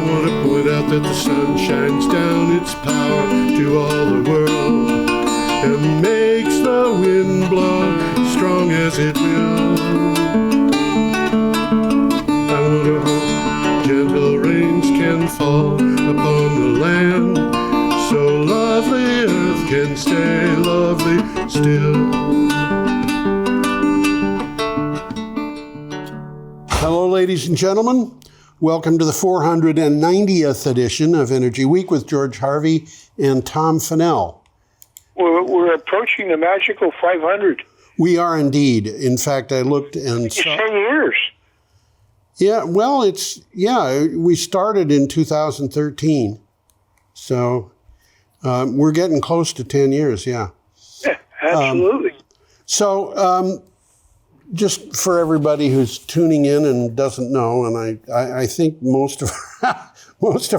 want to point out that the sun shines down its power to all the world and makes the wind blow strong as it will. I want to hope gentle rains can fall upon the land, so lovely earth can stay lovely still. Hello, ladies and gentlemen. Welcome to the 490th edition of Energy Week with George Harvey and Tom Fennell. We're approaching the magical 500. We are indeed. In fact, I looked and it's 10 years. Yeah, well, we started in 2013. So we're getting close to 10 years, yeah. Yeah, absolutely. Just for everybody who's tuning in and doesn't know, and I think most of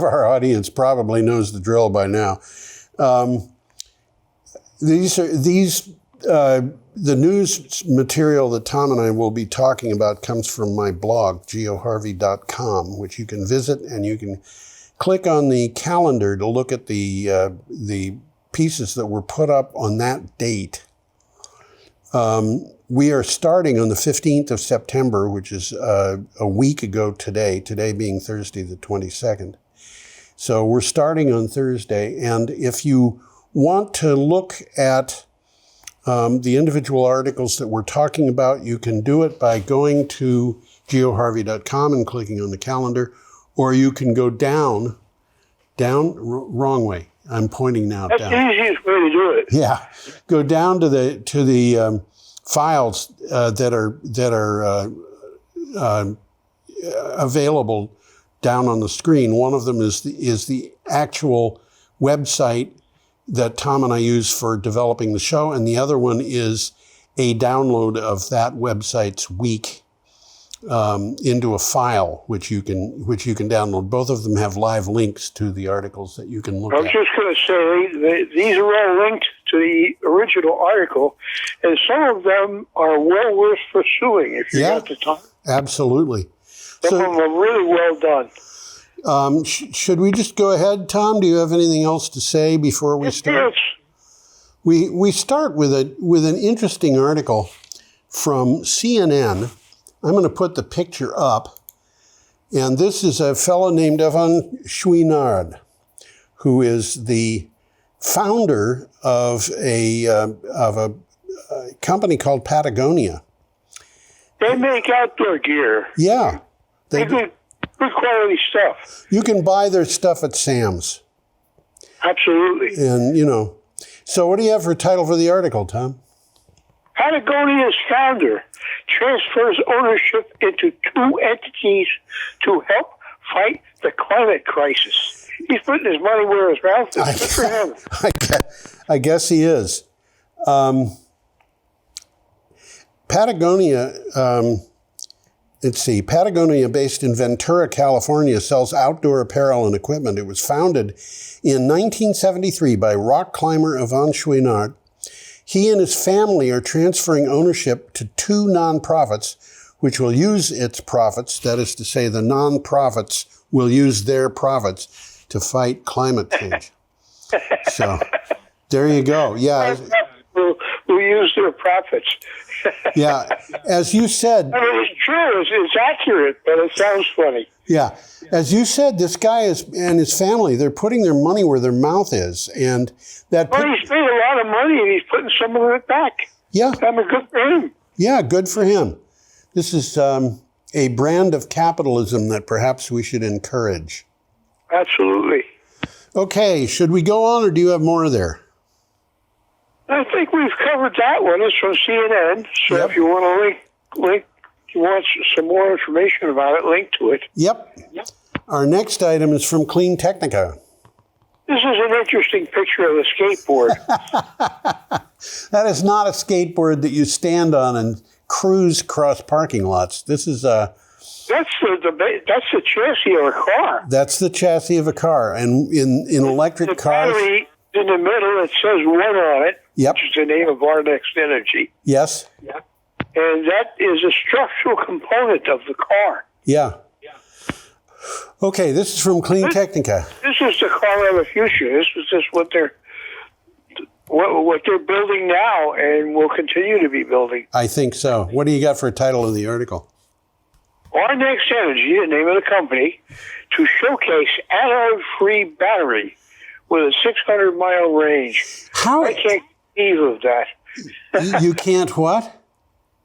our audience probably knows the drill by now. The news material that Tom and I will be talking about comes from my blog, geoharvey.com, which you can visit, and you can click on the calendar to look at the pieces that were put up on that date. We are starting on the 15th of September, which is a week ago today being Thursday the 22nd. So we're starting on Thursday, and if you want to look at the individual articles that we're talking about, you can do it by going to geoharvey.com and clicking on the calendar, or you can go down, wrong way. I'm pointing now down. That's the easiest way to do it. Yeah, go down to the files that are available down on the screen. One of them is the actual website that Tom and I use for developing the show, and the other one is a download of that website's week into a file, which you can download. Both of them have live links to the articles that you can look at. I was just going to say, these are all linked to the original article, and some of them are well worth pursuing if you got the time. Absolutely. Some of them are really well done. Should we just go ahead, Tom? Do you have anything else to say before we start? Yes. We start with an interesting article from CNN. I'm going to put the picture up, and this is a fellow named Evan Chouinard, who is the founder of a company called Patagonia. They make outdoor gear. Yeah. They do good quality stuff. You can buy their stuff at Sam's. Absolutely. And, so what do you have for a title for the article, Tom? Patagonia's founder transfers ownership into two entities to help fight the climate crisis. He's putting his money where his mouth is. Good for him. I guess he is. Patagonia, Patagonia, based in Ventura, California, sells outdoor apparel and equipment. It was founded in 1973 by rock climber Evan Chouinard. He and his family are transferring ownership to two nonprofits, which will use its profits, that is to say, the nonprofits will use their profits to fight climate change. So, there you go. Yeah. We'll use their profits. Yeah. As you said... I mean, it's true. It's accurate, but it sounds funny. Yeah. As you said, this guy and his family, they're putting their money where their mouth is. And he's made a lot of money, and he's putting some of it back. Yeah. I mean, good for him. Yeah, good for him. This is a brand of capitalism that perhaps we should encourage. Absolutely. Okay, should we go on, or do you have more there? I think we've covered that one. It's from CNN. So if you want to link, you want some more information about it, link to it. Yep. Our next item is from CleanTechnica. This is an interesting picture of a skateboard. That is not a skateboard that you stand on and cruise across parking lots. This is a... That's the chassis of a car. That's the chassis of a car. And in electric cars... The battery in the middle, it says one on it, which is the name of our next energy. Yes. Yep. And that is a structural component of the car. Yeah. Okay, this is from CleanTechnica. This is the car of the future. This is just what they're building now and will continue to be building. I think so. What do you got for a title of the article? Our Next Energy, the name of the company, to showcase anode-free battery with a 600-mile range. How? I can't conceive of that. You can't what?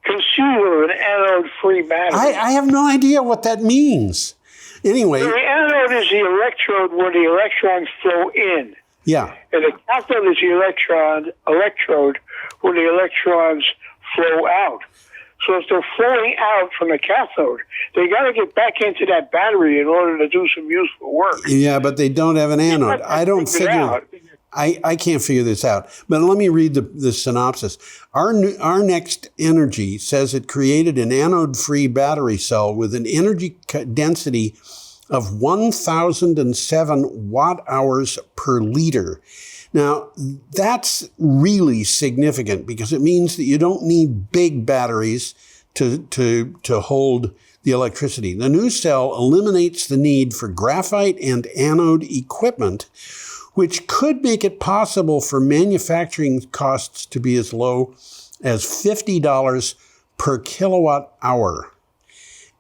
Conceive of an anode-free battery. I have no idea what that means. Anyway. The anode is the electrode where the electrons flow in. Yeah. And the cathode is the electrode where the electrons flow out. So if they're flowing out from the cathode, they got to get back into that battery in order to do some useful work. Yeah, but they don't have an anode. I don't figure. I can't figure this out. But let me read the synopsis. Our Next Energy says it created an anode-free battery cell with an energy density of 1,007 watt-hours per liter. Now, that's really significant because it means that you don't need big batteries to hold the electricity. The new cell eliminates the need for graphite and anode equipment, which could make it possible for manufacturing costs to be as low as $50 per kilowatt hour.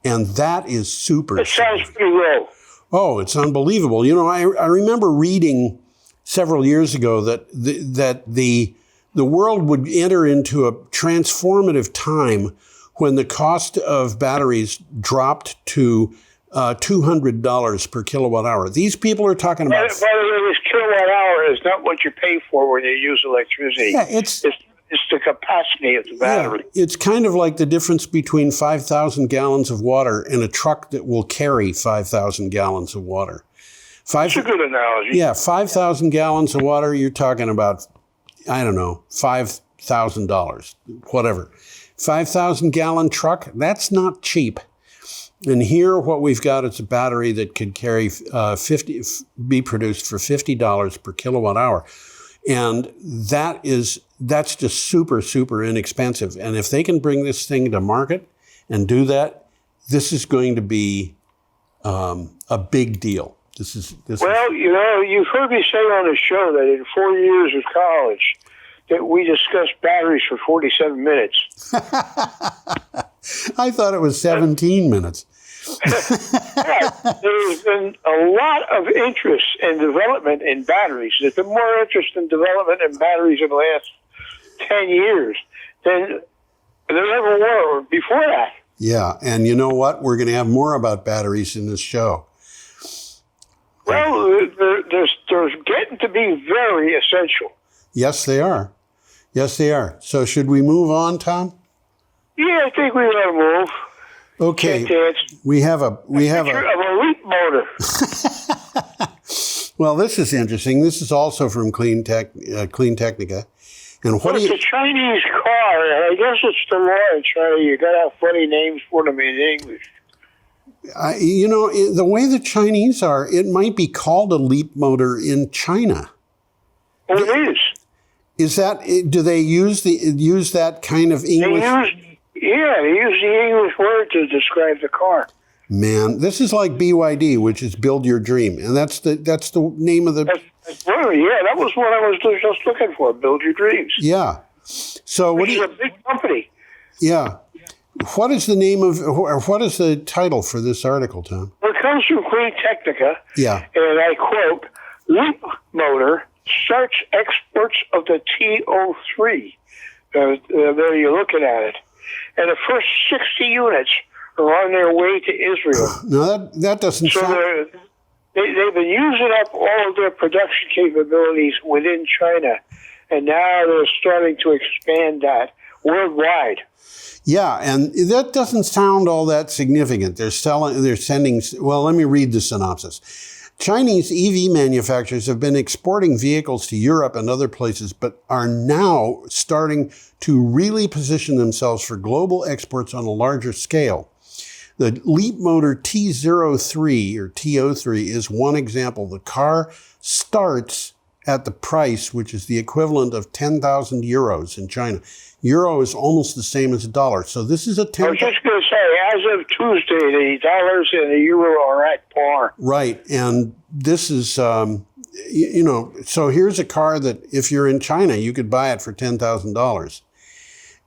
And that is super. It sounds pretty low. Oh, it's unbelievable. You know, I remember reading several years ago that the world would enter into a transformative time when the cost of batteries dropped to $200 per kilowatt hour. These people are talking about. By the way, this kilowatt hour is not what you pay for when you use electricity. Yeah, it's the capacity of the battery. Yeah, it's kind of like the difference between 5,000 gallons of water and a truck that will carry 5,000 gallons of water. That's a good analogy. Yeah, 5,000 gallons of water, you're talking about, I don't know, $5,000, whatever. 5,000 gallon truck, that's not cheap. And here what we've got is a battery that could carry be produced for $50 per kilowatt hour. And that's just super, super inexpensive. And if they can bring this thing to market and do that, this is going to be a big deal. Well, you know, you've heard me say on the show that in 4 years of college that we discussed batteries for 47 minutes. I thought it was 17 minutes. There's been a lot of interest and development in batteries. There's been more interest in development in batteries in the last 10 years than there ever were before that. Yeah, and you know what? We're going to have more about batteries in this show. Well, there's getting to be very essential. Yes, they are. Yes, they are. So should we move on, Tom? Yeah, I think we ought to move. Okay. We have a leap motor. Well, this is interesting. This is also from CleanTechnica. And what it's a Chinese car, and I guess it's the law in China. You got to have funny names for them in English. You know, the way the Chinese are, it might be called a leap motor in China. Oh, it is. Is that? Do they use that kind of English? They use the English word to describe the car. Man, this is like BYD, which is Build Your Dream, and that's the name of the. That was what I was just looking for. Build Your Dreams. Yeah. So what is a big company? Yeah. What is the name of, or what is the title for this article, Tom? Well, it comes from CleanTechnica. Yeah. And I quote, "Leap motor starts exports of the TO3." There you're looking at it. And the first 60 units are on their way to Israel. No, that doesn't sound... They've been using up all of their production capabilities within China, and now they're starting to expand that worldwide. Yeah, and that doesn't sound all that significant. They're sending, well, let me read the synopsis. Chinese EV manufacturers have been exporting vehicles to Europe and other places, but are now starting to really position themselves for global exports on a larger scale. The Leap Motor T03 or TO3 is one example. The car starts at the price, which is the equivalent of 10,000 euros in China. Euro is almost the same as a dollar. So this is a I was just going to say, say, as of Tuesday, the dollars and the euro are at par. Right. And this is, so here's a car that if you're in China, you could buy it for $10,000.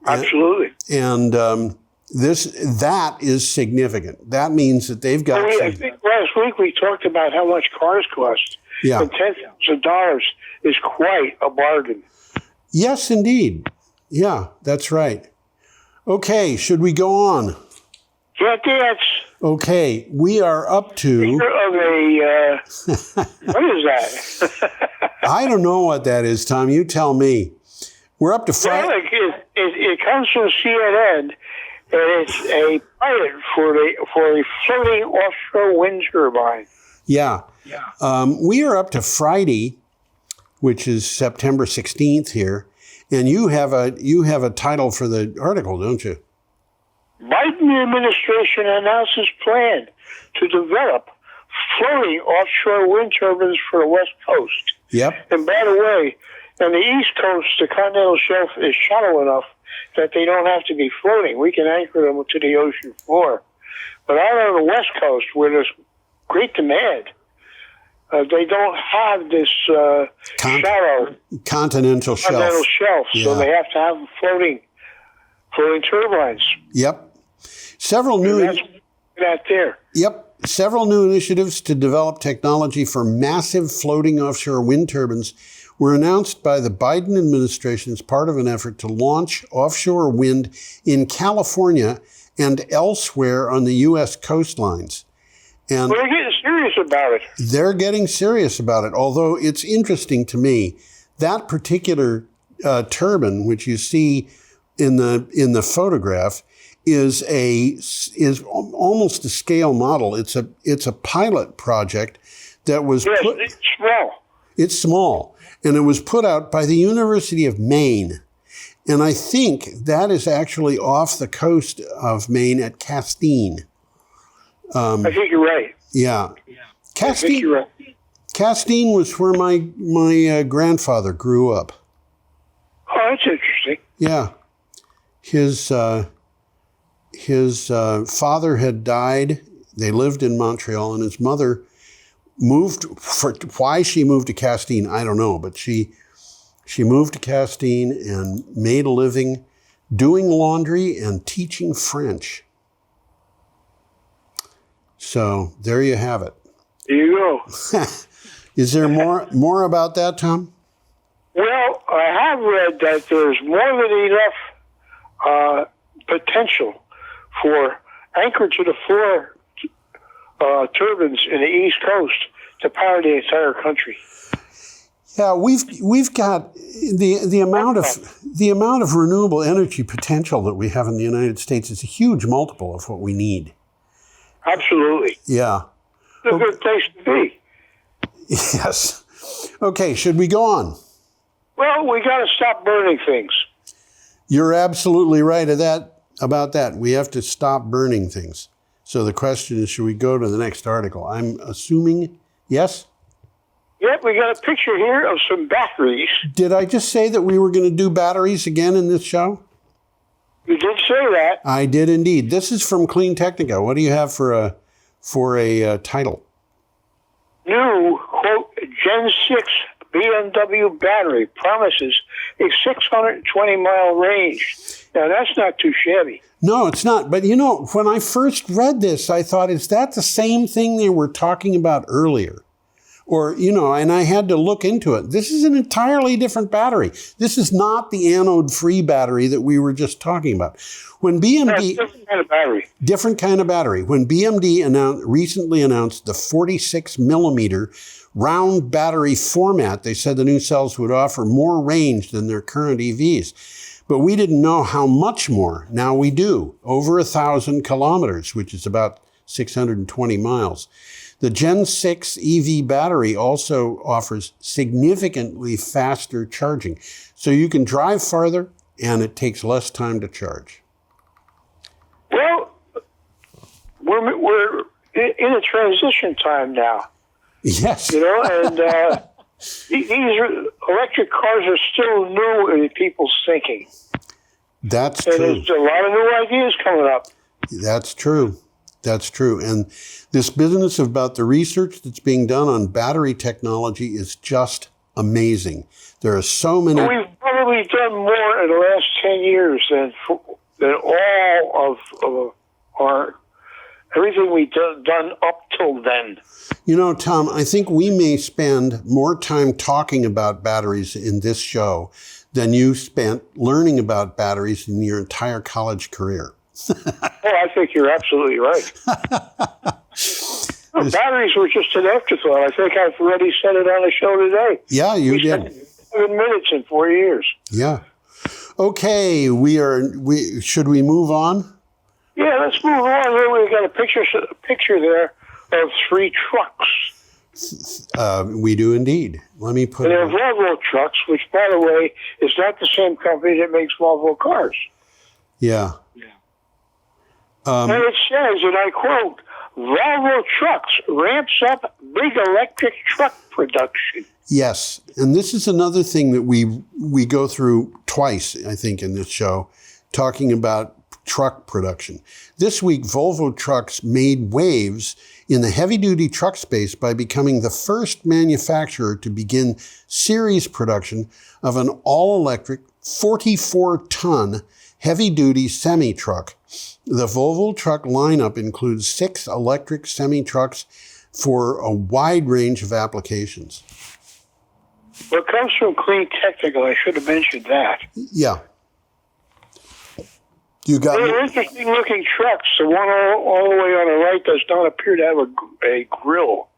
Absolutely. And that is significant. That means that they've got. I think last week we talked about how much cars cost. Yeah. And $10,000 is quite a bargain. Yes, indeed. Yeah, that's right. Okay, should we go on? Yeah, dance. Okay, we are up to. What is that? I don't know what that is, Tom. You tell me. We're up to Well, it comes from CNN, and it's a pilot for a floating offshore wind turbine. Yeah. We are up to Friday, which is September 16th here, and you have a title for the article, don't you? Biden administration announces plan to develop floating offshore wind turbines for the West Coast. Yep. And by the way, on the East Coast, the continental shelf is shallow enough that they don't have to be floating. We can anchor them to the ocean floor. But out on the West Coast, where there's great demand, they don't have this shallow continental shelf. So they have to have floating turbines. Yep. Several new initiatives to develop technology for massive floating offshore wind turbines were announced by the Biden administration as part of an effort to launch offshore wind in California and elsewhere on the U.S. coastlines. And they're getting serious about it. They're getting serious about it, although it's interesting to me. That particular turbine, which you see in the photograph, is almost a scale model. It's a pilot project that was it's small. It's small, and it was put out by the University of Maine, and I think that is actually off the coast of Maine at Castine. I think you're right. Yeah, Castine. I think you're right. Castine was where my grandfather grew up. Oh, that's interesting. Yeah, his father had died. They lived in Montreal, and his mother moved. Why she moved to Castine, I don't know, but she moved to Castine and made a living doing laundry and teaching French. So there you have it. There you go. Is there more about that, Tom? Well, I have read that there's more than enough potential for anchored to the floor turbines in the East Coast to power the entire country. Yeah, we've got the amount of renewable energy potential that we have in the United States is a huge multiple of what we need. Absolutely. Yeah. It's a good place to be. Yes. Okay, should we go on? Well, we got to stop burning things. You're absolutely right about that. We have to stop burning things. So the question is, should we go to the next article? I'm assuming, yes? Yep, we got a picture here of some batteries. Did I just say that we were going to do batteries again in this show? You did say that. I did indeed. This is from CleanTechnica. What do you have for a title? New, quote, Gen 6 BMW battery promises a 620-mile range. Now, that's not too shabby. No, it's not. But, when I first read this, I thought, is that the same thing they were talking about earlier? Or, and I had to look into it. This is an entirely different battery. This is not the anode-free battery that we were just talking about. When BMD... different kind of battery. Different kind of battery. When BMD recently announced the 46-millimeter round battery format, they said the new cells would offer more range than their current EVs. But we didn't know how much more. Now we do. Over 1,000 kilometers, which is about 620 miles. The Gen 6 EV battery also offers significantly faster charging. So you can drive farther, and it takes less time to charge. Well, we're in a transition time now. Yes. And these electric cars are still new in people's thinking. That's and true. There's a lot of new ideas coming up. That's true. That's true. And this business about the research that's being done on battery technology is just amazing. There are so many. We've probably done more in the last 10 years than all of our everything we've done up till then. You know, Tom, I think we may spend more time talking about batteries in this show than you spent learning about batteries in your entire college career. I think you're absolutely right. Batteries were just an afterthought. I think I've already said it on the show today. Yeah, you did. 7 minutes in 4 years. Yeah. Okay, should we move on? Yeah, let's move on. Here we've got a picture there of 3 trucks. We do indeed. Let me put. And they're Volvo Trucks, which, by the way, is not the same company that makes Volvo cars. Yeah. And it says, and I quote, Volvo Trucks ramps up big electric truck production. Yes, and this is another thing that we go through twice, I think, in this show, talking about truck production. This week, Volvo Trucks made waves in the heavy-duty truck space by becoming the first manufacturer to begin series production of an all-electric 44-ton heavy-duty semi-truck. The Volvo truck lineup includes 6 electric semi-trucks for a wide range of applications. Well, it comes from CleanTechnica. I should have mentioned that. Yeah. You got They're interesting-looking trucks. The one all the way on the right does not appear to have a grill.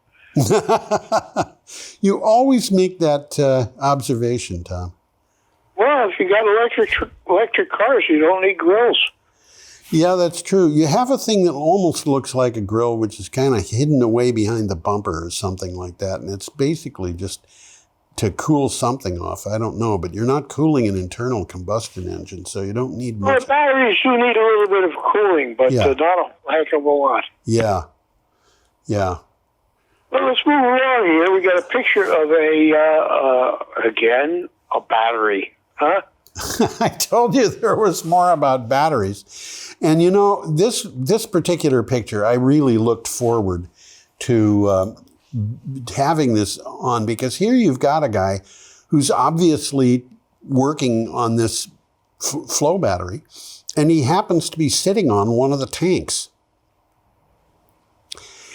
You always make that observation, Tom. Well, if you got electric cars, you don't need grills. Yeah, that's true. You have a thing that almost looks like a grill, which is kind of hidden away behind the bumper or something like that. And it's basically just to cool something off. I don't know, but you're not cooling an internal combustion engine, so you don't need much. Well, batteries do need a little bit of cooling, but not a heck of a lot. Yeah. Yeah. Well, let's move along here. We got a picture of again, a battery. Huh? I told you there was more about batteries. And you know, this particular picture, I really looked forward to having this on, because here you've got a guy who's obviously working on this flow battery, and he happens to be sitting on one of the tanks.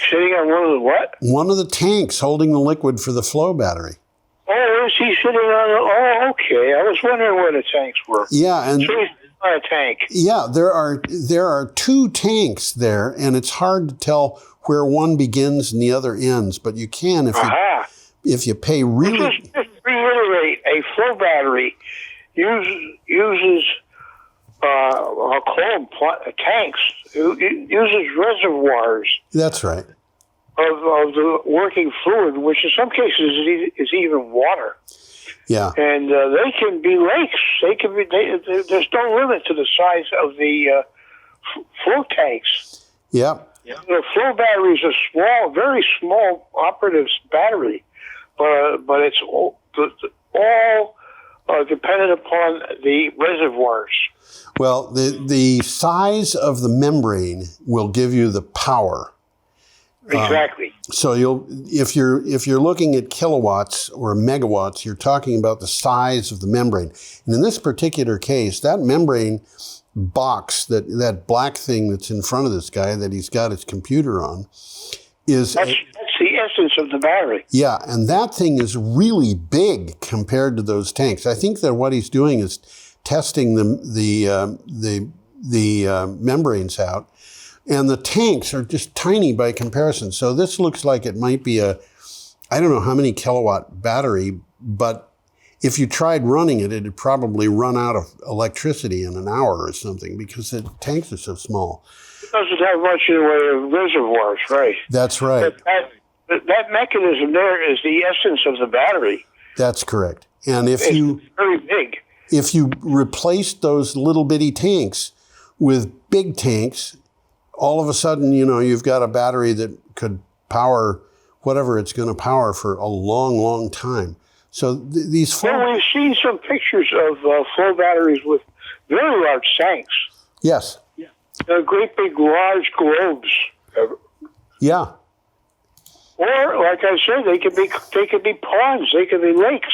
Sitting on one of the what? One of the tanks holding the liquid for the flow battery. Oh, is he sitting on? Oh, okay. I was wondering where the tanks were. Yeah, and so he's on a tank. Yeah, there are 2 tanks there, and it's hard to tell where one begins and the other ends. But you can if you pay really. Just to reiterate, a flow battery uses I'll call them tanks. It uses reservoirs. That's right. Of the working fluid, which in some cases is even water. Yeah. And they can be lakes. They can be. There's no limit to the size of the flow tanks. Yeah. The flow battery is a small, very small operative battery, but it's all dependent upon the reservoirs. Well, the size of the membrane will give you the power. Exactly. So if you're looking at kilowatts or megawatts, you're talking about the size of the membrane. And in this particular case, that membrane box, that black thing that's in front of this guy that he's got his computer on, that's the essence of the battery. Yeah, and that thing is really big compared to those tanks. I think that what he's doing is testing the membranes out. And the tanks are just tiny by comparison. So this looks like it might be I don't know how many kilowatt battery, but if you tried running it, it'd probably run out of electricity in an hour or something, because the tanks are so small. It doesn't have much in the way of reservoirs, right? That's right. That mechanism there is the essence of the battery. That's correct. And it's very big. If you replaced those little bitty tanks with big tanks, all of a sudden, you've got a battery that could power whatever it's going to power for a long, long time. So these flow... Well, we've seen some pictures of flow batteries with very large tanks. Yes. great big large globes. Yeah. Or, like I said, they could be ponds, they could be lakes.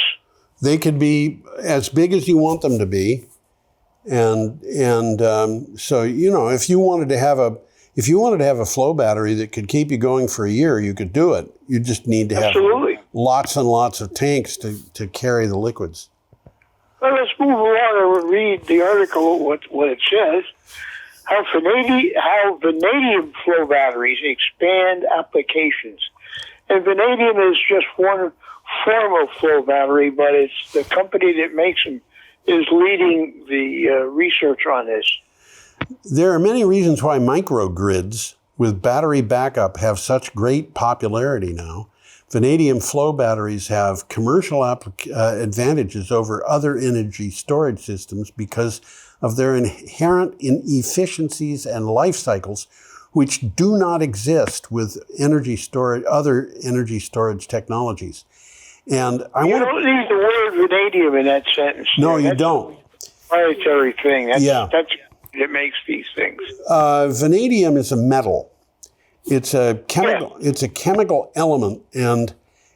They could be as big as you want them to be, and so if you wanted to have a flow battery that could keep you going for a year, you could do it. You just need to have lots and lots of tanks to carry the liquids. Well, let's move along and read the article. What it says: how vanadium flow batteries expand applications. And vanadium is just one form of flow battery, but it's the company that makes them is leading the research on this. There are many reasons why microgrids with battery backup have such great popularity now. Vanadium flow batteries have commercial advantages over other energy storage systems because of their inherent efficiencies and life cycles, which do not exist with other energy storage technologies. And you don't need the word vanadium in that sentence. No, you don't. Proprietary thing. That's it makes these things. Vanadium is a metal. It's a chemical. Yeah. It's a chemical element, and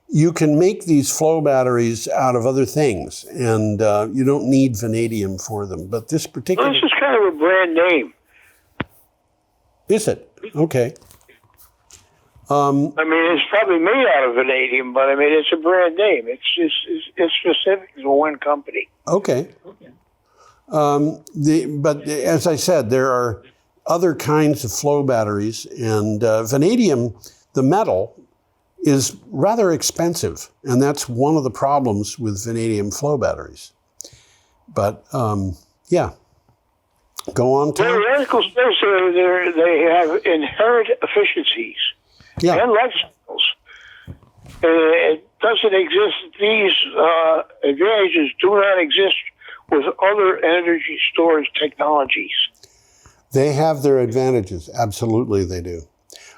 you can make these flow batteries out of other things, and you don't need vanadium for them. But this particular this is kind of a brand name. Is it? Okay. I mean, it's probably made out of vanadium, but I mean, it's a brand name. It's specific to one company. Okay. But as I said, there are other kinds of flow batteries, and vanadium, the metal, is rather expensive, and that's one of the problems with vanadium flow batteries. But yeah. Go on, Tom. The article says they have inherent efficiencies and life cycles. It doesn't exist. These advantages do not exist with other energy storage technologies. They have their advantages. Absolutely, they do.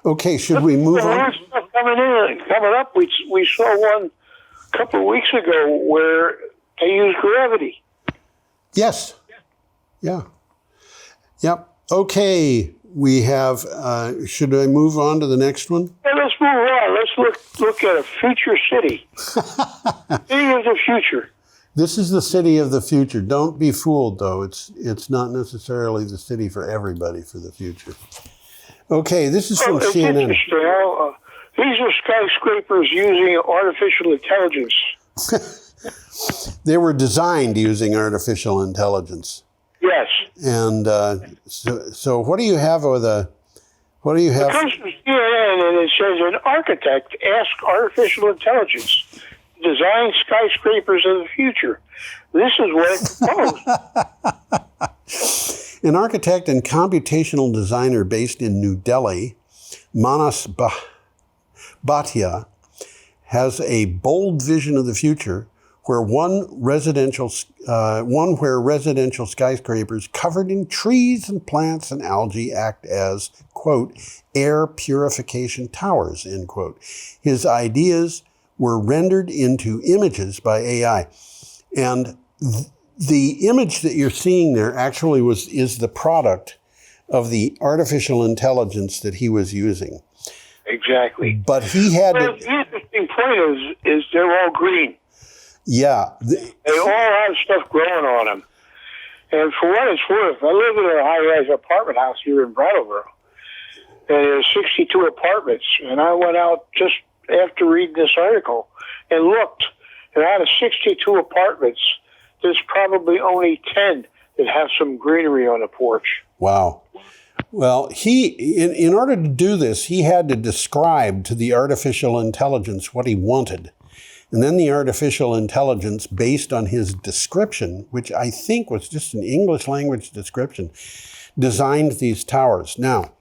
Okay, should we move on? Coming up, we saw one a couple of weeks ago where they use gravity. Yes. Yeah. Yep. Okay. We have, should I move on to the next one? Yeah, let's move on. Let's look at a future city. City of the future. This is the city of the future. Don't be fooled, though. It's not necessarily the city for everybody for the future. Okay, this is from CNN. These are skyscrapers using artificial intelligence. They were designed using artificial intelligence. Yes. And so what do you have with what do you have? It comes from CNN, and it says an architect asked artificial intelligence to design skyscrapers of the future. This is what it proposed. An architect and computational designer based in New Delhi, Manas Bhatia, has a bold vision of the future where residential skyscrapers covered in trees and plants and algae act as, quote, air purification towers, end quote. His ideas were rendered into images by AI. And the image that you're seeing there actually is the product of the artificial intelligence that he was using. Exactly. But he had the interesting point is they're all green. Yeah. They all have stuff growing on them. And for what it's worth, I live in a high-rise apartment house here in Brattleboro. And there's 62 apartments. And I went out just after reading this article and looked. And out of 62 apartments, there's probably only 10 that have some greenery on the porch. Wow. Well, in order to do this, he had to describe to the artificial intelligence what he wanted. And then the artificial intelligence, based on his description, which I think was just an English language description, designed these towers. Now,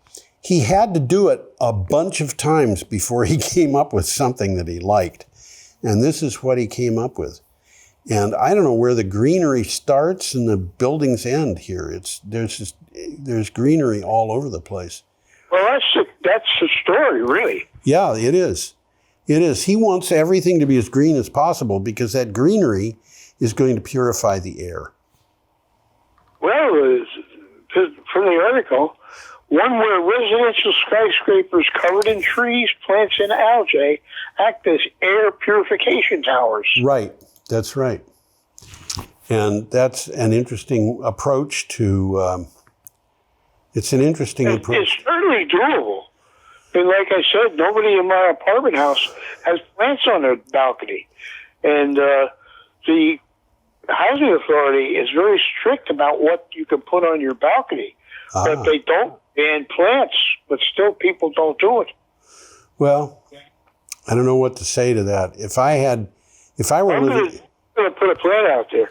he had to do it a bunch of times before he came up with something that he liked. And this is what he came up with. And I don't know where the greenery starts and the buildings end here. There's greenery all over the place. Well, that's the story, really. Yeah, it is. It is. He wants everything to be as green as possible because that greenery is going to purify the air. Well, for from the article, one where residential skyscrapers covered in trees, plants, and algae act as air purification towers. Right, that's right. And that's an interesting approach to, it's an interesting approach. It's certainly doable. And like I said, nobody in my apartment house has plants on their balcony. And the housing authority is very strict about what you can put on your balcony. But they don't ban plants, but still people don't do it. Well, I don't know what to say to that. If I were living... I'm going to put a plant out there.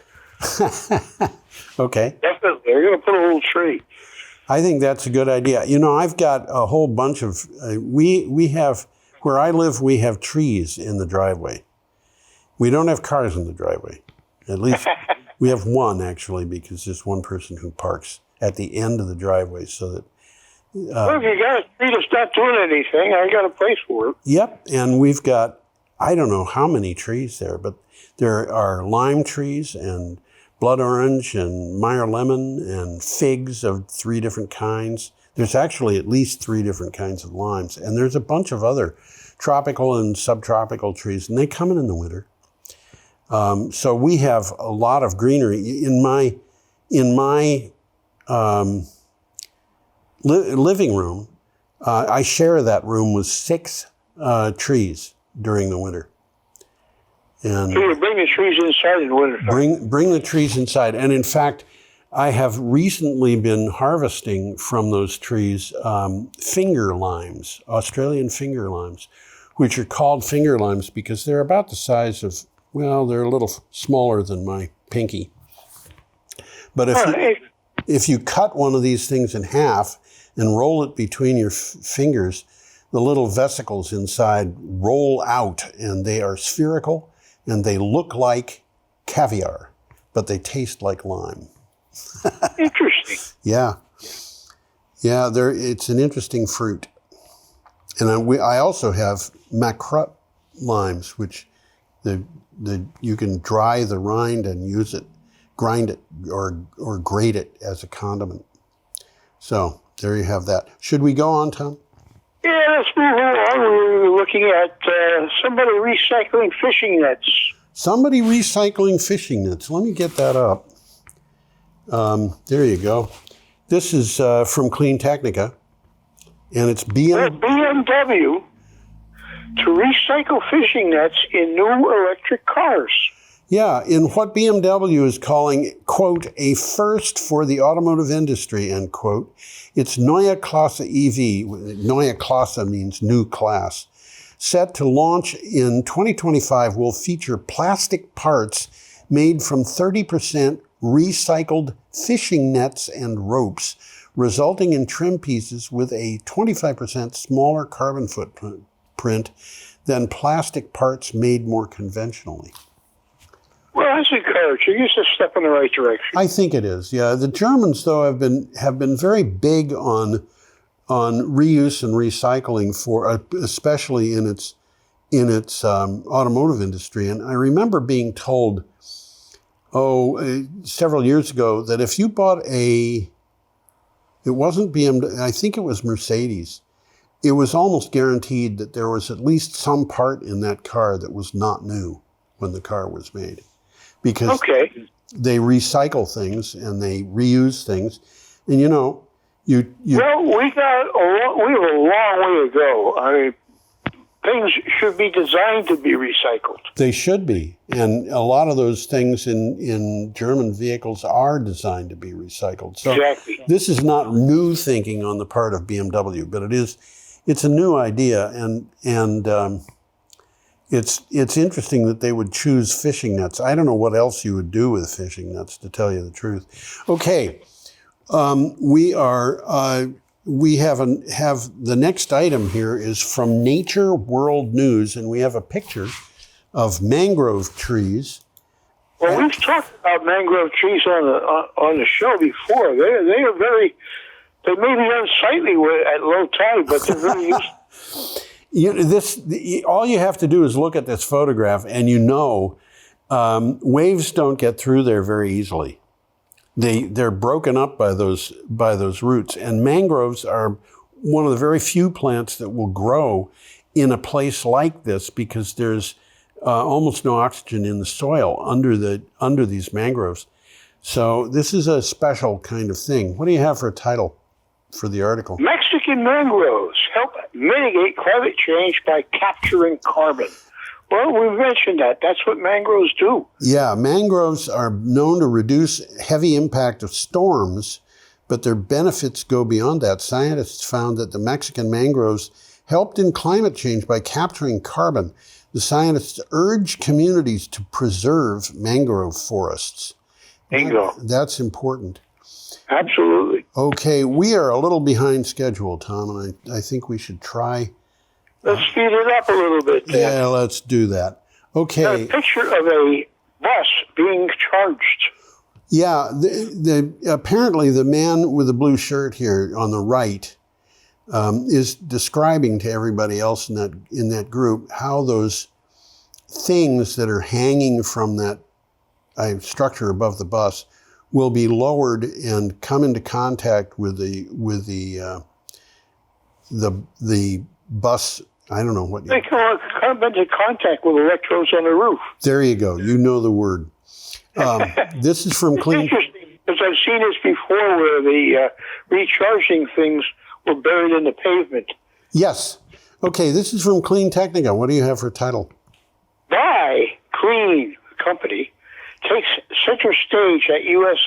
Okay. Definitely. They're going to put a little tree. I think that's a good idea. You know, I've got a whole bunch of, we have, where I live, we have trees in the driveway. We don't have cars in the driveway. At least we have one, actually, because there's one person who parks at the end of the driveway so that... well, if you got a tree that's not doing anything, I got a place for it. Yep, and we've got, I don't know how many trees there, but there are lime trees and blood orange and Meyer lemon and figs of 3 different kinds. There's actually at least 3 different kinds of limes. And there's a bunch of other tropical and subtropical trees, and they come in the winter. So we have a lot of greenery. In my living room, I share that room with 6 trees during the winter. And so you bring the trees inside in the winter. Bring the trees inside. And in fact, I have recently been harvesting from those trees finger limes, Australian finger limes, which are called finger limes because they're about the size of, well, they're a little smaller than my pinky. But if you cut one of these things in half and roll it between your fingers, the little vesicles inside roll out, and they are spherical, and they look like caviar, but they taste like lime. Interesting. Yeah. Yeah, it's an interesting fruit. And I also have macrut limes, which you can dry the rind and use it, grind it, or grate it as a condiment. So there you have that. Should we go on, Tom? Yeah, let's move on. We're looking at somebody recycling fishing nets. Somebody recycling fishing nets. Let me get that up. There you go. This is from CleanTechnica, and it's BMW to recycle fishing nets in new electric cars. Yeah, in what BMW is calling, quote, a first for the automotive industry, end quote. It's Neue Klasse EV. Neue Klasse means new class. Set to launch in 2025 will feature plastic parts made from 30% recycled fishing nets and ropes, resulting in trim pieces with a 25% smaller carbon footprint than plastic parts made more conventionally. Well, that's encouraging. It's a step in the right direction. I think it is. Yeah, the Germans though have been very big on reuse and recycling for especially in its automotive industry. And I remember being told several years ago that if you bought it wasn't BMW, I think it was Mercedes, it was almost guaranteed that there was at least some part in that car that was not new when the car was made. Because they recycle things and they reuse things. And you know, well, we have a long way to go. I mean, things should be designed to be recycled. They should be. And a lot of those things in German vehicles are designed to be recycled. So exactly. This is not new thinking on the part of BMW, but it's a new idea. And it's interesting that they would choose fishing nets. I don't know what else you would do with fishing nets, to tell you the truth. Okay, we have the next item here is from Nature World News, and we have a picture of mangrove trees. Well, we've talked about mangrove trees on the show before. They may be unsightly at low tide, but they're very useful. All you have to do is look at this photograph, and waves don't get through there very easily. They're broken up by those roots. And mangroves are one of the very few plants that will grow in a place like this because there's almost no oxygen in the soil under these mangroves. So this is a special kind of thing. What do you have for a title for the article? Mexican mangroves help mitigate climate change by capturing carbon. Well, we mentioned that. That's what mangroves do. Yeah, mangroves are known to reduce heavy impact of storms, but their benefits go beyond that. Scientists found that the Mexican mangroves helped in climate change by capturing carbon. The scientists urge communities to preserve mangrove forests. Bingo. That's important. Absolutely. Okay, we are a little behind schedule, Tom, and I think we should try. Let's speed it up a little bit then. Yeah, let's do that. Okay. A picture of a bus being charged. Yeah, apparently the man with the blue shirt here on the right is describing to everybody else in that group how those things that are hanging from that structure above the bus will be lowered and come into contact with the bus. I don't know what they come into contact with electrodes on the roof. There you go. You know the word. This is from Clean. Interesting, because I've seen this before, where the recharging things were buried in the pavement. Yes. Okay. This is from CleanTechnica. What do you have for a title? Buy Clean Company takes center stage at U.S.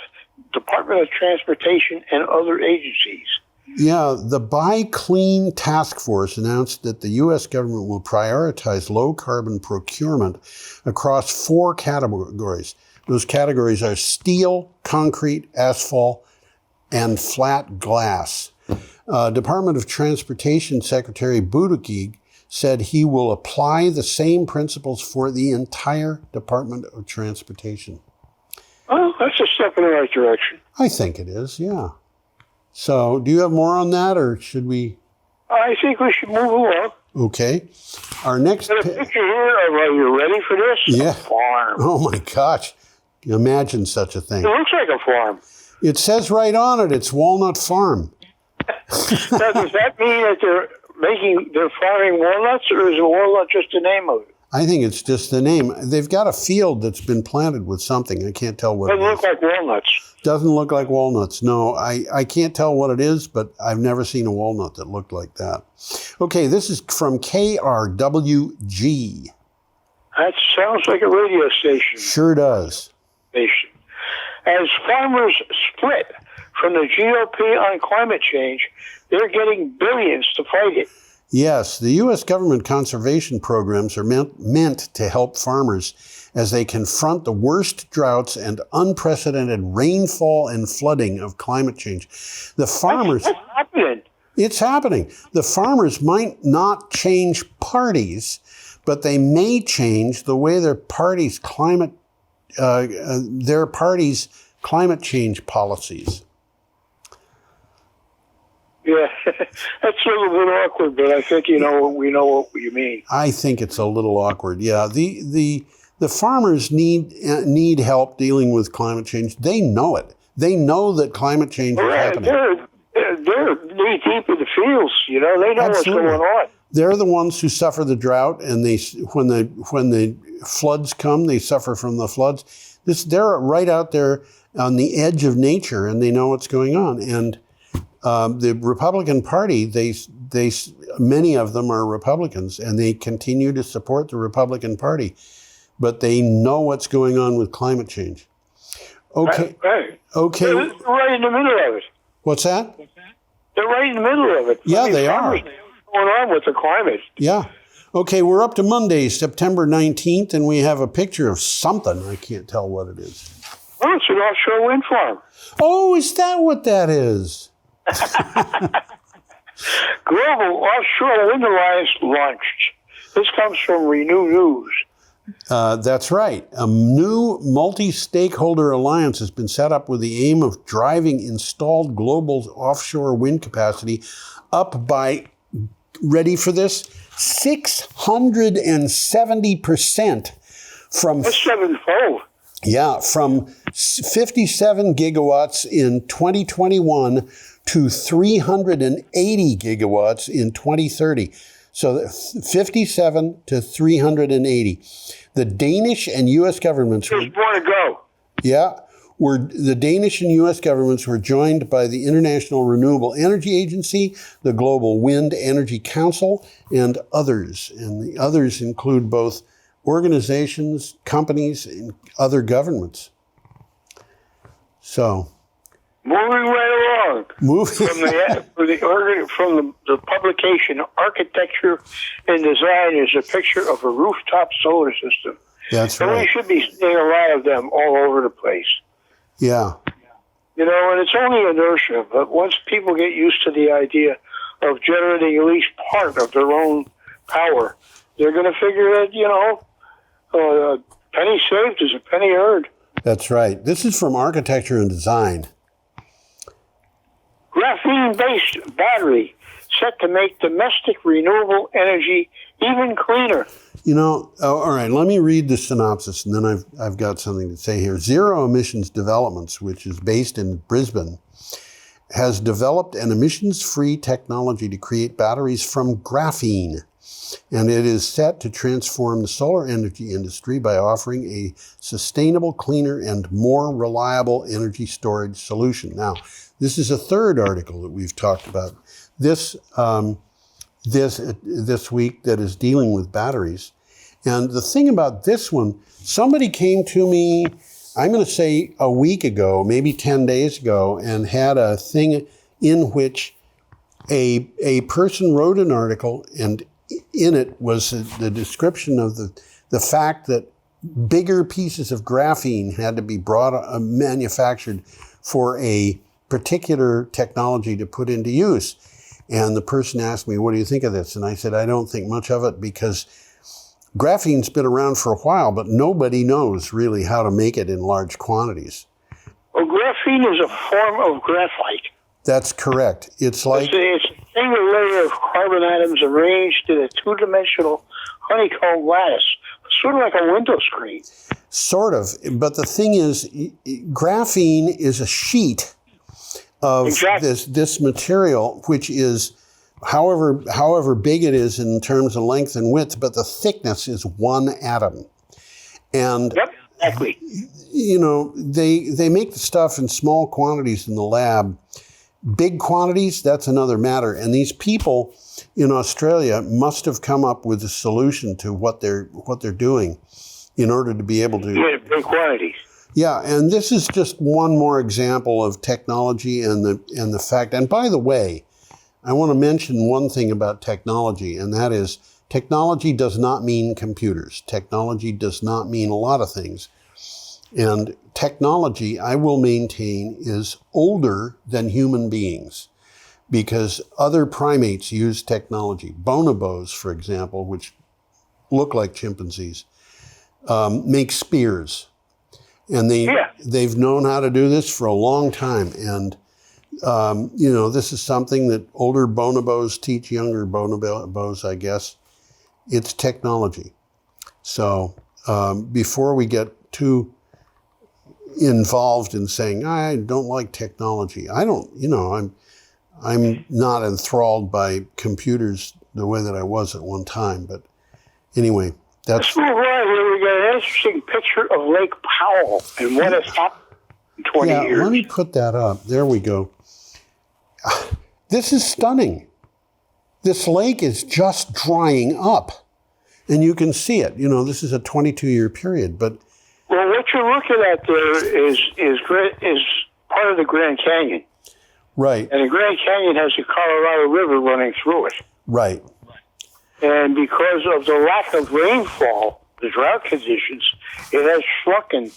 Department of Transportation and other agencies. Yeah, the Buy Clean Task Force announced that the U.S. government will prioritize low-carbon procurement across 4 categories. Those categories are steel, concrete, asphalt, and flat glass. Department of Transportation Secretary Buttigieg said he will apply the same principles for the entire Department of Transportation. Well, that's a step in the right direction. I think it is, yeah. So, do you have more on that, or should we? I think we should move along. Okay. Our next picture here of, are you ready for this? Yeah. A farm. Oh my gosh. Imagine such a thing. It looks like a farm. It says right on it, it's Walnut Farm. Now, does that mean that they're farming walnuts, or is a walnut just the name of it? I think it's just the name. They've got a field that's been planted with something. I can't tell what it is. Doesn't look like walnuts. Doesn't look like walnuts. No, I can't tell what it is, but I've never seen a walnut that looked like that. Okay, this is from KRWG. That sounds like a radio station. Sure does. As farmers split from the GOP on climate change, they're getting billions to fight it. Yes, the U.S. government conservation programs are meant to help farmers as they confront the worst droughts and unprecedented rainfall and flooding of climate change. The farmers... What's happening? It's happening. The farmers might not change parties, but they may change the way their party's climate change policies. Yeah, that's a little bit awkward, but I think we know what you mean. I think it's a little awkward. Yeah, the farmers need help dealing with climate change. They know it. They know that climate change is happening. They're knee deep in the fields. They know Absolutely. What's going on. They're the ones who suffer the drought, and when the floods come, they suffer from the floods. They're right out there on the edge of nature, and they know what's going on. And the Republican Party, many of them are Republicans, and they continue to support the Republican Party, but they know what's going on with climate change. Okay. Right. Okay. They're right in the middle of it. What's that? They're right in the middle of it. Yeah, they are. What's going on with the climate? Yeah. Okay, we're up to Monday, September 19th, and we have a picture of something. I can't tell what it is. Oh, it's an offshore wind farm. Oh, is that what that is? Global Offshore Wind Alliance launched. This comes from Renew News. That's right. A new multi-stakeholder alliance has been set up with the aim of driving installed global offshore wind capacity up by, ready for this, 670% from... That's sevenfold. Yeah, from 57 gigawatts in 2021 to 380 gigawatts in 2030. So 57 to 380. The Danish and U.S. governments There's more to go. the Danish and U.S. governments were joined by the International Renewable Energy Agency, the Global Wind Energy Council, and others. And the others include both organizations, companies, and other governments. So, moving right along from the publication Architecture and Design is a picture of a rooftop solar system. That's and right. we should be seeing a lot of them all over the place. Yeah. You know, and it's only inertia, but once people get used to the idea of generating at least part of their own power, they're going to figure that, you know, a penny saved is a penny earned. That's right. This is from Architecture and Design. Graphene-based battery set to make domestic renewable energy even cleaner. You know, all right, let me read the synopsis, and then I've got something to say here. Zero Emissions Developments, which is based in Brisbane, has developed an emissions-free technology to create batteries from graphene. And it is set to transform the solar energy industry by offering a sustainable, cleaner, and more reliable energy storage solution. Now, this is a third article that we've talked about this week that is dealing with batteries. And the thing about this one, somebody came to me, I'm going to say a week ago, maybe 10 days ago, and had a thing in which a person wrote an article, and in it was the description of the fact that bigger pieces of graphene had to be manufactured for a particular technology to put into use. And the person asked me, what do you think of this? And I said, I don't think much of it, because graphene's been around for a while, but nobody knows really how to make it in large quantities. Well, graphene is a form of graphite. That's correct. It's like... It's a single layer of carbon atoms arranged in a two-dimensional honeycomb lattice, sort of like a window screen. Sort of. But the thing is, graphene is a sheet of this material, which is however big it is in terms of length and width, but the thickness is one atom. And yep, exactly. You know, they make the stuff in small quantities in the lab. Big quantities, that's another matter. And these people in Australia must have come up with a solution to what they're doing in order to be able to... Yeah, big quantities. Yeah, and this is just one more example of technology and the fact. And by the way, I want to mention one thing about technology, and that is technology does not mean computers. Technology does not mean a lot of things. And technology, I will maintain, is older than human beings, because other primates use technology. Bonobos, for example, which look like chimpanzees, make spears. And they've known how to do this for a long time. And, you know, this is something that older bonobos teach younger bonobos, I guess. It's technology. So before we get too involved in saying, I don't like technology, I'm not enthralled by computers the way that I was at one time. But anyway, that's... Let's move on here. We got an interesting picture of Lake Powell and what has happened in 20 years. Let me put that up. There we go. This is stunning. This lake is just drying up. And you can see it. You know, this is a 22-year period. But well, what you're looking at there is part of the Grand Canyon. Right. And the Grand Canyon has the Colorado River running through it. Right. And because of the lack of rainfall, the drought conditions, it has shrunken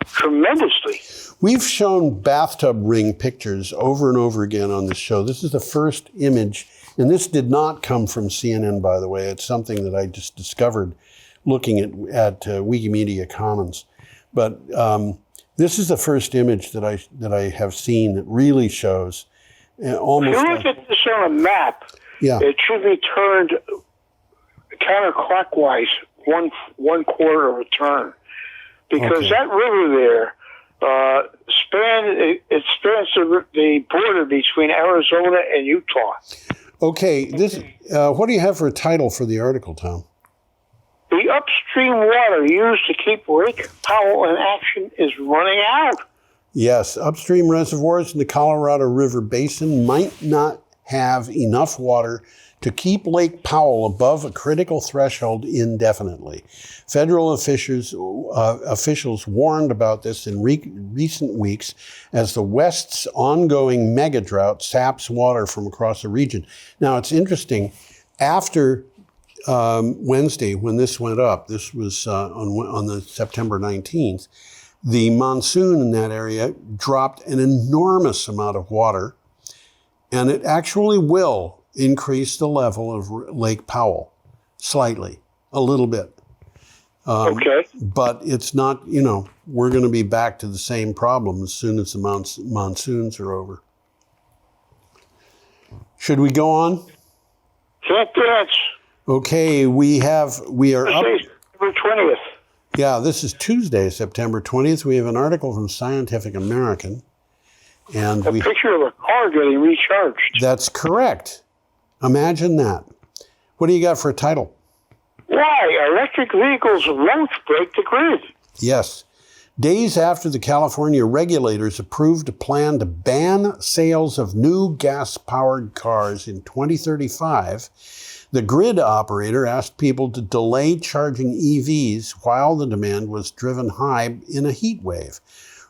tremendously. We've shown bathtub ring pictures over and over again on this show. This is the first image, and this did not come from CNN, by the way. It's something that I just discovered looking at Wikimedia Commons. But this is the first image that I have seen that really shows almost... If you look at this on a map, it should be turned counterclockwise one quarter of a turn, because that river there spans the border between Arizona and Utah. Okay, what do you have for a title for the article, Tom? The upstream water used to keep Lake Powell in action is running out. Yes, upstream reservoirs in the Colorado River Basin might not have enough water to keep Lake Powell above a critical threshold indefinitely. Federal officials warned about this in recent weeks as the West's ongoing mega drought saps water from across the region. Now, it's interesting, after Wednesday, when this went up, this was on the September 19th, the monsoon in that area dropped an enormous amount of water, and it actually will increase the level of Lake Powell slightly, a little bit. Okay. But it's not, we're going to be back to the same problem as soon as the monsoons are over. Should we go on? Can't dance. Okay, we are up. September 20th. Yeah, this is Tuesday, September 20th. We have an article from Scientific American. And a picture of a car getting recharged. That's correct. Imagine that. What do you got for a title? Why electric vehicles won't break the grid. Yes. Days after the California regulators approved a plan to ban sales of new gas-powered cars in 2035, the grid operator asked people to delay charging EVs while the demand was driven high in a heat wave.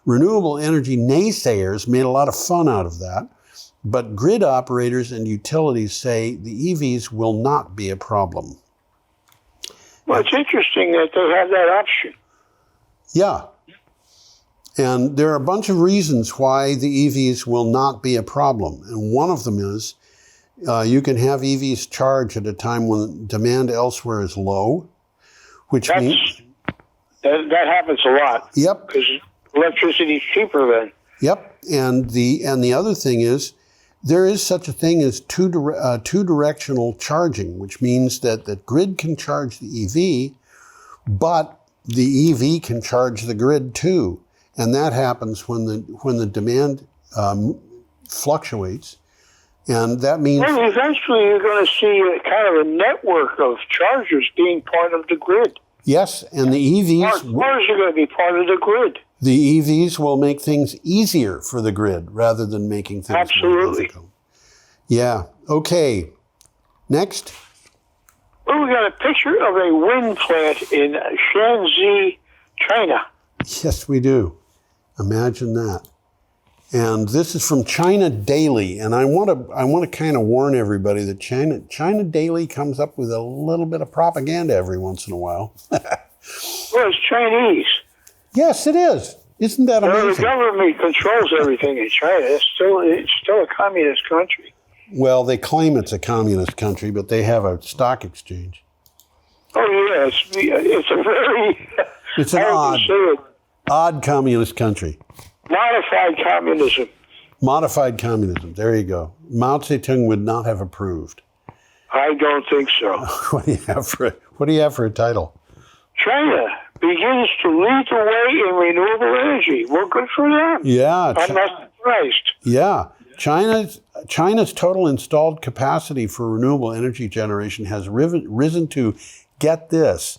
Renewable energy naysayers made a lot of fun out of that, but grid operators and utilities say the EVs will not be a problem. Well, it's interesting that they have that option. Yeah. And there are a bunch of reasons why the EVs will not be a problem. And one of them is you can have EVs charge at a time when demand elsewhere is low, which means... That happens a lot. Yep. Because electricity is cheaper then. Yep. And the other thing is there is such a thing as two-directional charging, which means that the grid can charge the EV, but the EV can charge the grid too. And that happens when the demand fluctuates. And that means... Well, eventually you're going to see a kind of a network of chargers being part of the grid. Yes, and the EVs... Cars are going to be part of the grid. The EVs will make things easier for the grid rather than making things more difficult. Yeah. Okay. Next. Well, we got a picture of a wind plant in Shanxi, China. Yes, we do. Imagine that. And this is from China Daily, and I want to kind of warn everybody that China Daily comes up with a little bit of propaganda every once in a while. Well, it's Chinese. Yes, it is. Isn't that amazing? The government controls everything in China. It's still a communist country. Well, they claim it's a communist country, but they have a stock exchange. Oh yeah, it's a very it's an odd communist country. Modified communism. Modified communism. There you go. Mao Zedong would not have approved. I don't think so. What do you have for a title? China begins to lead the way in renewable energy. Well, good for them. Yeah. I'm not surprised. Yeah. China's total installed capacity for renewable energy generation has risen to, get this,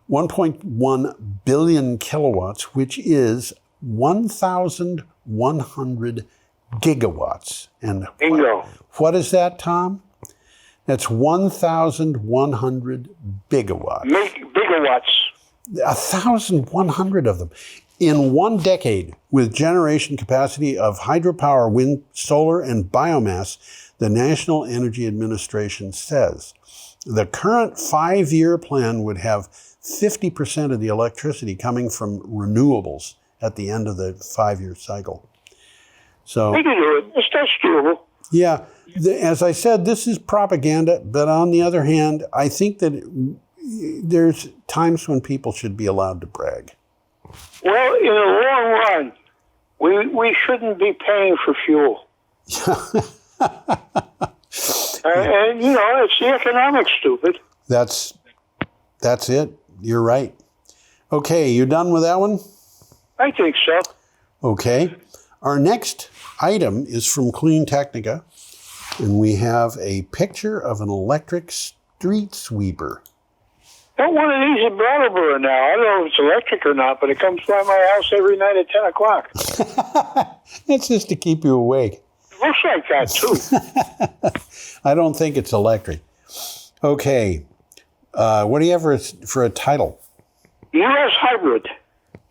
1.1 billion kilowatts, which is 1,100 gigawatts. And bingo. What is that, Tom? That's 1,100 bigawatts. Gigawatts. 1,100 of them. In 1 decade, with generation capacity of hydropower, wind, solar, and biomass, the National Energy Administration says the current 5-year plan would have 50% of the electricity coming from renewables at the end of the 5-year cycle. So we can do it. That's doable. Yeah. As I said, this is propaganda, but on the other hand, I think that there's times when people should be allowed to brag. Well, in the long run, we shouldn't be paying for fuel. And, it's the economics, stupid. That's it. You're right. Okay, you done with that one? I think so. Okay. Our next item is from CleanTechnica, and we have a picture of an electric street sweeper. Got one of these in Brattleboro now. I don't know if it's electric or not, but it comes by my house every night at 10 o'clock. That's just to keep you awake. It looks like that, too. I don't think it's electric. Okay. What do you have for a title? U.S. Hybrid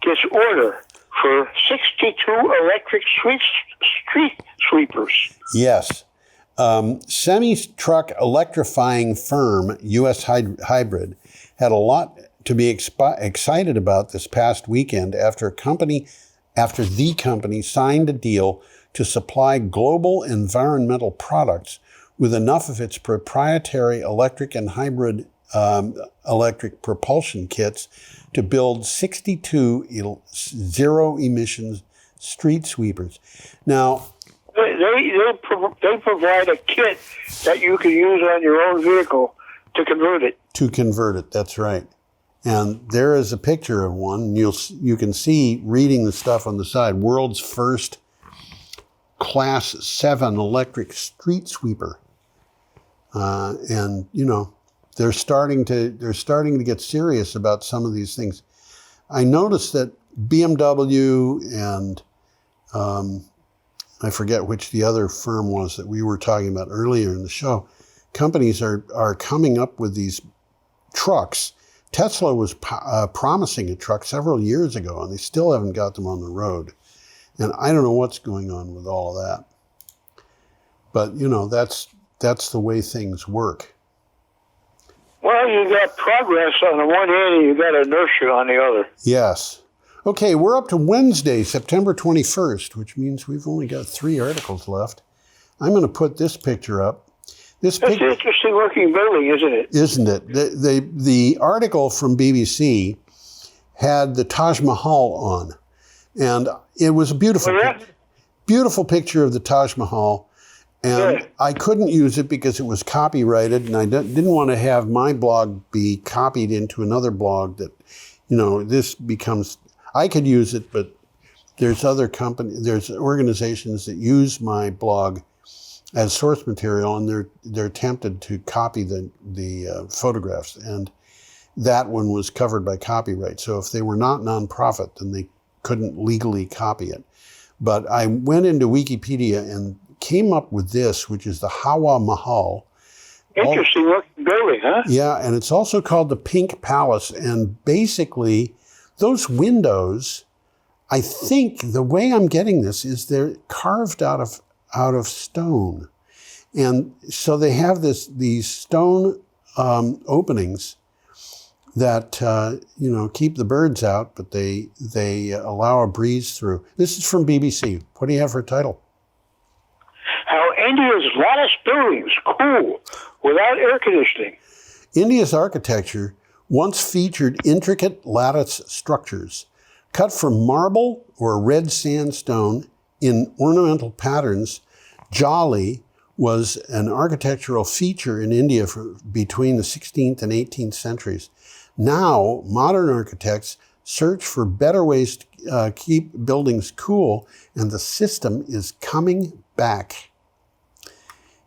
gets order for 62 electric street sweepers. Yes. Semi-truck electrifying firm U.S. Hybrid had a lot to be excited about this past weekend after the company signed a deal to supply global environmental products with enough of its proprietary electric and hybrid electric propulsion kits to build 62 zero-emission street sweepers. Now, they provide a kit that you can use on your own vehicle to convert it. To convert it, that's right. And there is a picture of one. You can see, reading the stuff on the side, world's first Class 7 electric street sweeper. And, you know, they're starting to get serious about some of these things. I noticed that BMW and I forget which the other firm was that we were talking about earlier in the show. Companies are coming up with these trucks. Tesla was promising a truck several years ago, and they still haven't got them on the road. And I don't know what's going on with all of that. But, you know, that's the way things work. Well, you got progress on the one hand and you got inertia on the other. Yes. Okay, we're up to Wednesday, September 21st, which means we've only got 3 articles left. I'm going to put this picture up. That's an interesting looking building, isn't it? Isn't it? The article from BBC had the Taj Mahal on, and it was a beautiful picture of the Taj Mahal. And I couldn't use it because it was copyrighted, and I didn't want to have my blog be copied into another blog that, you know, this becomes, I could use it, but there's there's organizations that use my blog as source material, and they're tempted to copy the photographs, and that one was covered by copyright. So if they were not nonprofit, then they couldn't legally copy it. But I went into Wikipedia and came up with this, which is the Taj Mahal. Interesting looking building, huh? Yeah, and it's also called the Pink Palace. And basically, those windows, I think the way I'm getting this is they're carved out of stone. And so they have these stone openings that, you know, keep the birds out, but they allow a breeze through. This is from BBC. What do you have for a title? How India's lattice buildings cool without air conditioning. India's architecture once featured intricate lattice structures cut from marble or red sandstone in ornamental patterns. Jolly was an architectural feature in India between the 16th and 18th centuries. Now, modern architects search for better ways to keep buildings cool, and the system is coming back.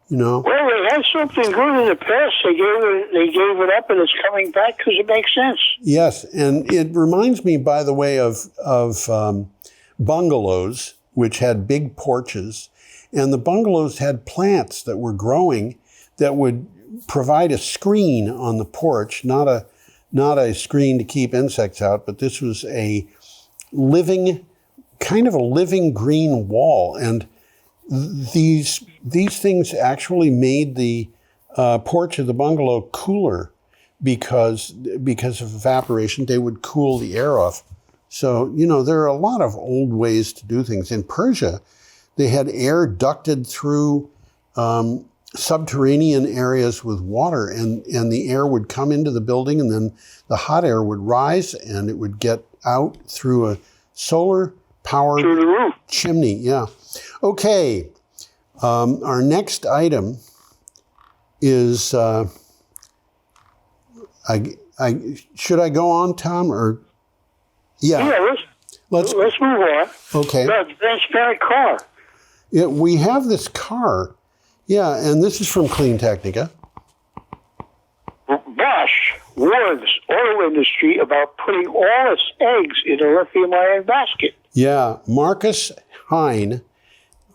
You know? Well, they had something good in the past. They gave it up, and it's coming back because it makes sense. Yes, and it reminds me, by the way, of bungalows, which had big porches, and the bungalows had plants that were growing that would provide a screen on the porch, not a screen to keep insects out, but this was a living green wall. And these things actually made the porch of the bungalow cooler because of evaporation. They would cool the air off. So, you know, there are a lot of old ways to do things. In Persia, they had air ducted through subterranean areas with water, and the air would come into the building, and then the hot air would rise, and it would get out through a solar-powered chimney. Yeah. Okay. Our next item is, should I go on, Tom, or? Yeah, let's move on. Okay. The transparent car. Yeah, we have this car. Yeah, and this is from CleanTechnica. Bosch warns auto industry about putting all its eggs in a lithium-ion basket. Yeah, Marcus Hein,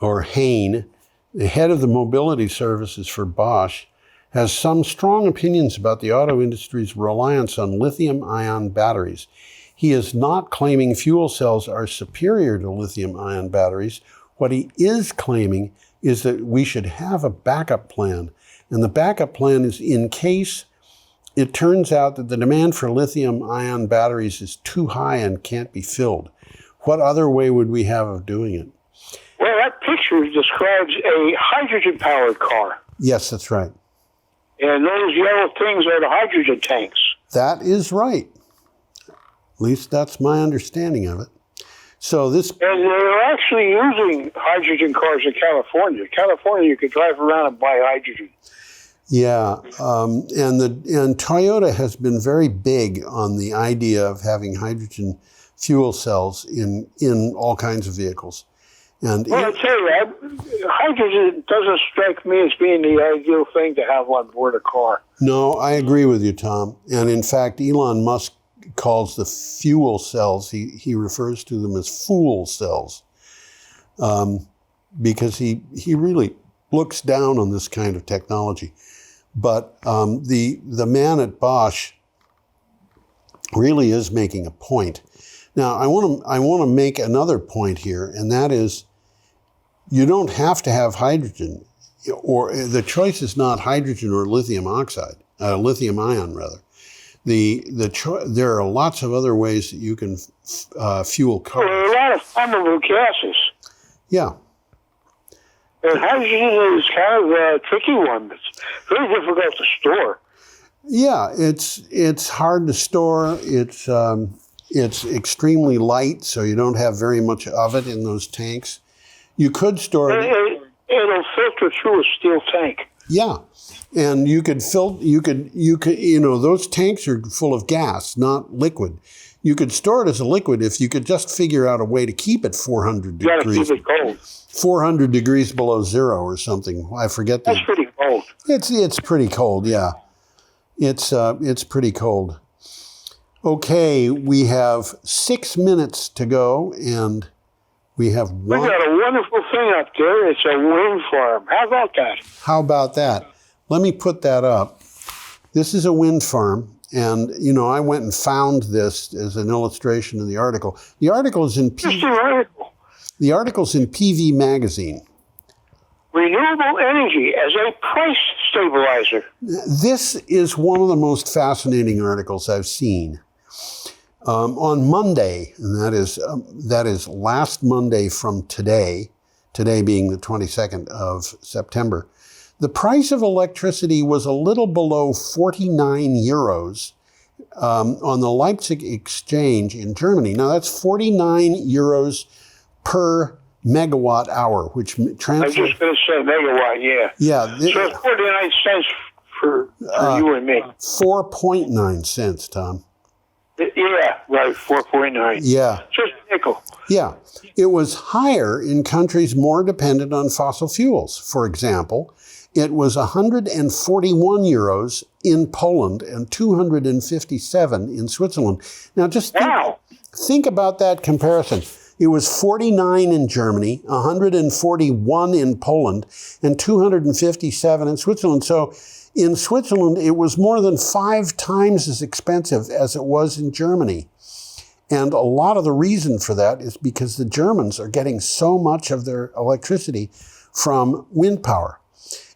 or Hain, the head of the mobility services for Bosch, has some strong opinions about the auto industry's reliance on lithium-ion batteries. He is not claiming fuel cells are superior to lithium-ion batteries. What he is claiming is that we should have a backup plan. And the backup plan is in case it turns out that the demand for lithium-ion batteries is too high and can't be filled. What other way would we have of doing it? Well, that picture describes a hydrogen-powered car. Yes, that's right. And those yellow things are the hydrogen tanks. That is right. At least that's my understanding of it. So this... And they're actually using hydrogen cars in California. California, you could drive around and buy hydrogen. Yeah, and Toyota has been very big on the idea of having hydrogen fuel cells in all kinds of vehicles. And well, I tell you, hydrogen doesn't strike me as being the ideal thing to have on board a car. No, I agree with you, Tom. And in fact, Elon Musk calls the fuel cells, he refers to them as fool cells, because he really looks down on this kind of technology. But the man at Bosch really is making a point. Now, I want to make another point here, and that is, you don't have to have hydrogen, or the choice is not hydrogen or lithium ion rather. There are lots of other ways that you can fuel cars. There are a lot of flammable gases. Yeah. And hydrogen is kind of a tricky one. It's very difficult to store. Yeah, it's hard to store. It's extremely light, so you don't have very much of it in those tanks. You could store it. It'll filter through a steel tank. Yeah, and you could those tanks are full of gas, not liquid. You could store it as a liquid if you could just figure out a way to keep it 400 You degrees. gotta keep it cold. 400 degrees below zero or something. I forget That's pretty cold. It's pretty cold, yeah. It's pretty cold. Okay, we have 6 minutes to go, and we have one. We got a wonderful thing up there. It's a wind farm. How about that? How about that? Let me put that up. This is a wind farm, and I went and found this as an illustration in the article. The article is in The article's in PV Magazine. Renewable energy as a price stabilizer. This is one of the most fascinating articles I've seen. On Monday, and that is last Monday from today being the 22nd of September, the price of electricity was a little below 49 euros on the Leipzig exchange in Germany. Now that's 49 euros per megawatt hour, which translates... I was just going to say megawatt, yeah. Yeah. So 49 cents for you and me. 4.9 cents, Tom. Yeah, right, 4.9. Yeah. Just a nickel. Yeah. It was higher in countries more dependent on fossil fuels. For example, it was 141 euros in Poland and 257 in Switzerland. Now just think about that comparison. It was 49 in Germany, 141 in Poland, and 257 in Switzerland. So in Switzerland, it was more than 5 times as expensive as it was in Germany. And a lot of the reason for that is because the Germans are getting so much of their electricity from wind power.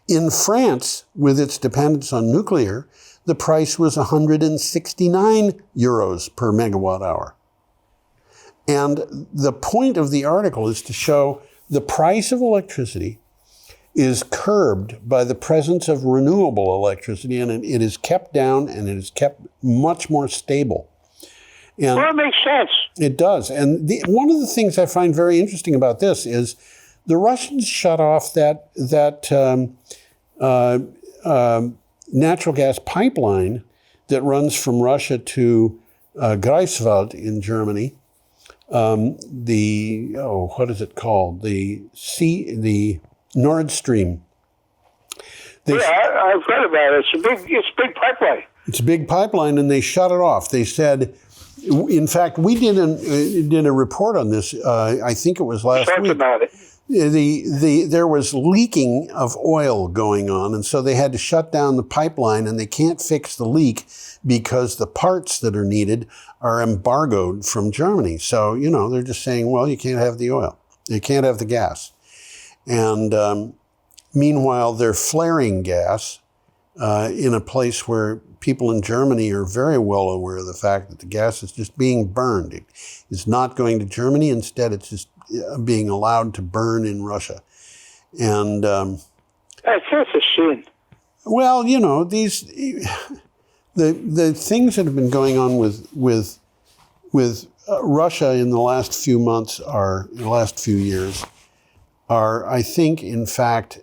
In France, with its dependence on nuclear, the price was 169 euros per megawatt hour. And the point of the article is to show the price of electricity is curbed by the presence of renewable electricity, and it is kept down and it is kept much more stable. And well, that makes sense. It does. And one of the things I find very interesting about this is the Russians shut off that natural gas pipeline that runs from Russia to Greifswald in Germany. what is it called? The Nord Stream. I've read about it. It's a big pipeline. It's a big pipeline, and they shut it off. They said, in fact, we did a report on this. I think it was last week. About it. There was leaking of oil going on, and so they had to shut down the pipeline, and they can't fix the leak because the parts that are needed are embargoed from Germany. So, they're just saying, well, you can't have the oil. You can't have the gas. And meanwhile, they're flaring gas in a place where people in Germany are very well aware of the fact that the gas is just being burned. It's not going to Germany. Instead, it's just being allowed to burn in Russia. And that's a sin. Well, these the things that have been going on with Russia in the last few months years are, I think, in fact,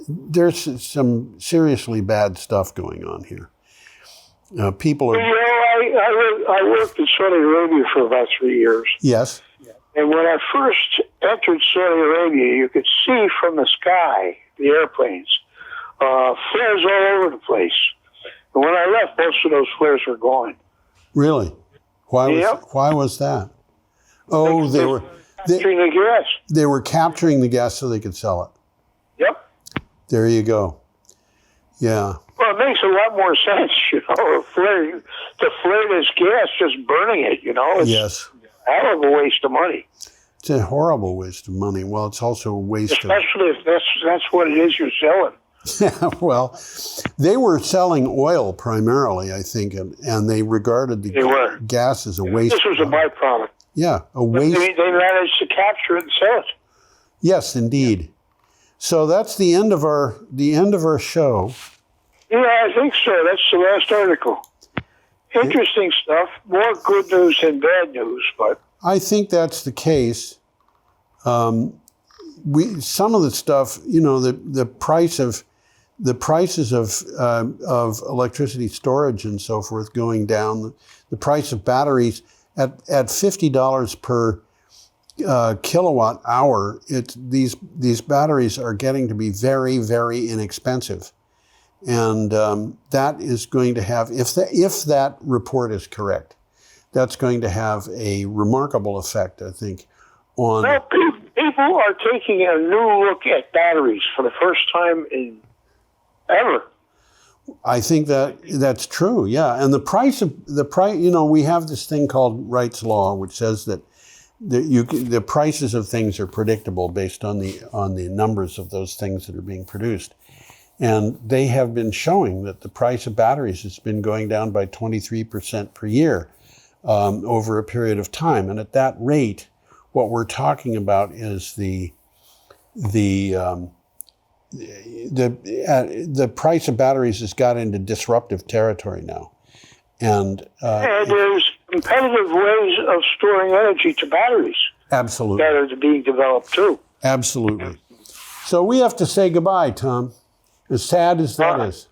there's some seriously bad stuff going on here. People are. I worked in Saudi Arabia for about 3 years. Yes. And when I first entered Saudi Arabia, you could see from the sky, the airplanes, flares all over the place. And when I left, most of those flares were gone. Really? Why was that? Oh, they were capturing the gas. They were capturing the gas so they could sell it. Yep. There you go. Yeah. Well, it makes a lot more sense, to flare this gas, just burning it, It's yes. a hell of a waste of money. It's a horrible waste of money. Well, it's also a waste Especially if that's what it is you're selling. Yeah, well, they were selling oil primarily, I think, and they regarded the gas as a waste. This was a byproduct. Yeah, a waste. They managed to capture it and sell it. Yes, indeed. So that's the end of our show. Yeah, I think so. That's the last article. Interesting stuff. More good news than bad news, but I think that's the case. Some of the stuff, the prices of electricity storage and so forth going down, the price of batteries at $50 per kilowatt hour. These batteries are getting to be very, very inexpensive. And that is going to have, if that report is correct, that's going to have a remarkable effect, I think, on... Well, people are taking a new look at batteries for the first time in ever. I think that's true, yeah. And the price, we have this thing called Wright's Law, which says that the prices of things are predictable based on the numbers of those things that are being produced. And they have been showing that the price of batteries has been going down by 23% per year over a period of time. And at that rate, what we're talking about is the price of batteries has got into disruptive territory now. And there's competitive ways of storing energy to batteries. Absolutely. That are being developed too. Absolutely. So we have to say goodbye, Tom. As sad as that is.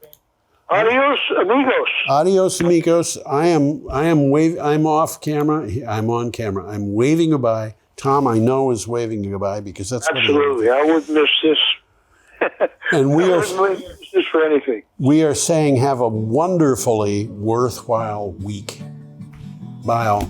Adios, amigos. Adios, amigos. I'm off camera. I'm on camera. I'm waving goodbye. Tom, I know, is waving goodbye because that's absolutely. I wouldn't miss this. And I wouldn't miss this for anything. We are saying have a wonderfully worthwhile week. Bye all.